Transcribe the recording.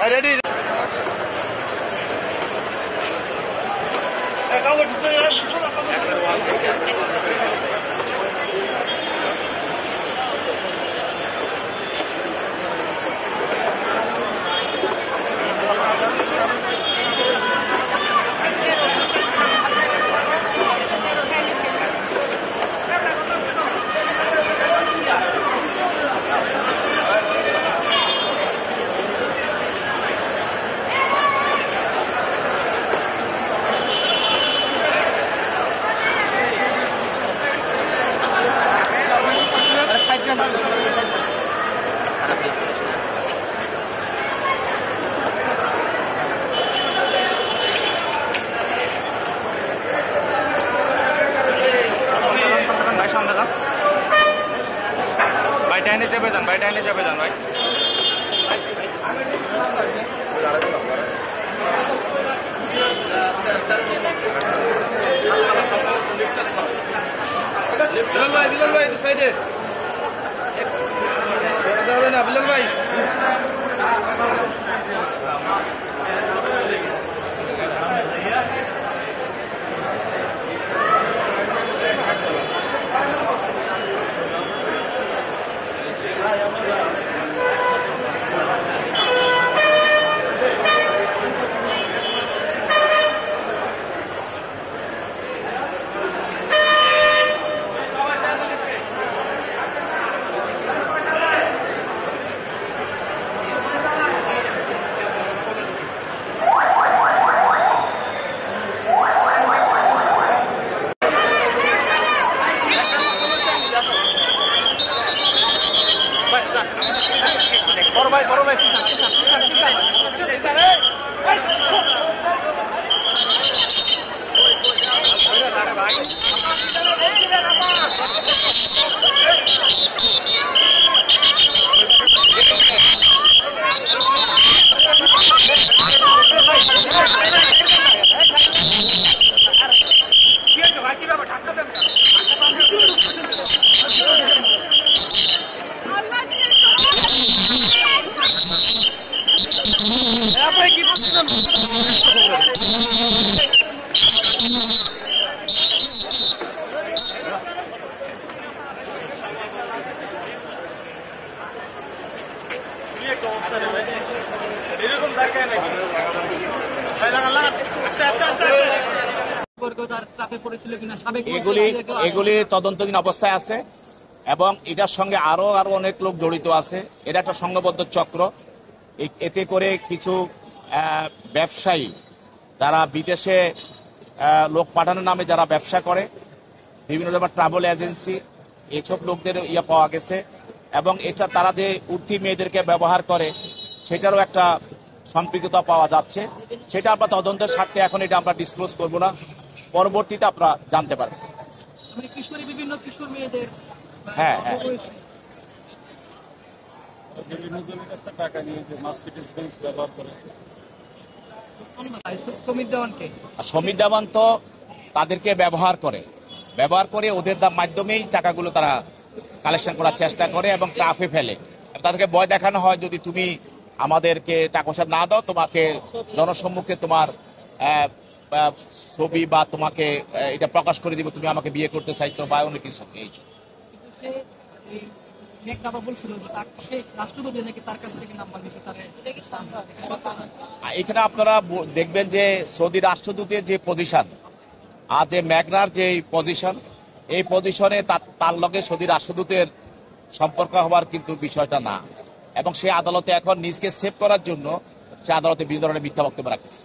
Ready? বাইটাইনে চেপে যান ভাই। বিলাল ভাই তো সাইডে না বিলাল ভাই বড় ভাই এগুলি তদন্তাধীন অবস্থায় আছে এবং এটার সঙ্গে আরো অনেক লোক জড়িত আছে। এটা একটা সংঘবদ্ধ চক্র। এতে করে কিছু ব্যবসায়ী যারা বিদেশে লোক পাঠানোর নামে যারা ব্যবসা করে, বিভিন্ন ধরনের ট্রাভেল এজেন্সি, এইসব লোকদের পাওয়া গেছে এবং এটা তারা যে উঠতি মেয়েদেরকে ব্যবহার করে সেটারও একটা সম্পৃক্ততা পাওয়া যাচ্ছে। সেটা আমরা তদন্তের স্বার্থে এখন এটা আমরা ডিসক্লোজ করব না, পরবর্তীতে আপনারা জানতে পারবেন। হ্যাঁ সমীর দেওয়ান তো তাদেরকে ব্যবহার করে ওদের মাধ্যমেই টাকাগুলো তারা কালেকশন করার চেষ্টা করে এবং ট্রাফে ফেলে। তাদেরকে ভয় দেখানো হয়, যদি তুমি আমাদেরকে টাকা পয়সা না দাও তোমাকে জনসম্মুখে তোমার ছবি বা তোমাকে এটা প্রকাশ করে দিব, তুমি আমাকে বিয়ে করতে চাইছো বা অনেক কিছু। এখানে আপনারা দেখবেন যে সৌদি রাষ্ট্রদূতের যে পজিশন আর যে মেঘনার যে পজিশন, এই পজিশনে তার লগে সৌদি রাষ্ট্রদূতের সম্পর্ক হওয়ার কিন্তু বিষয়টা না, এবং সে আদালতে এখন নিজকে সেভ করার জন্য সে আদালতে বিভিন্ন ধরনের মিথ্যা বক্তব্য রাখতেছে।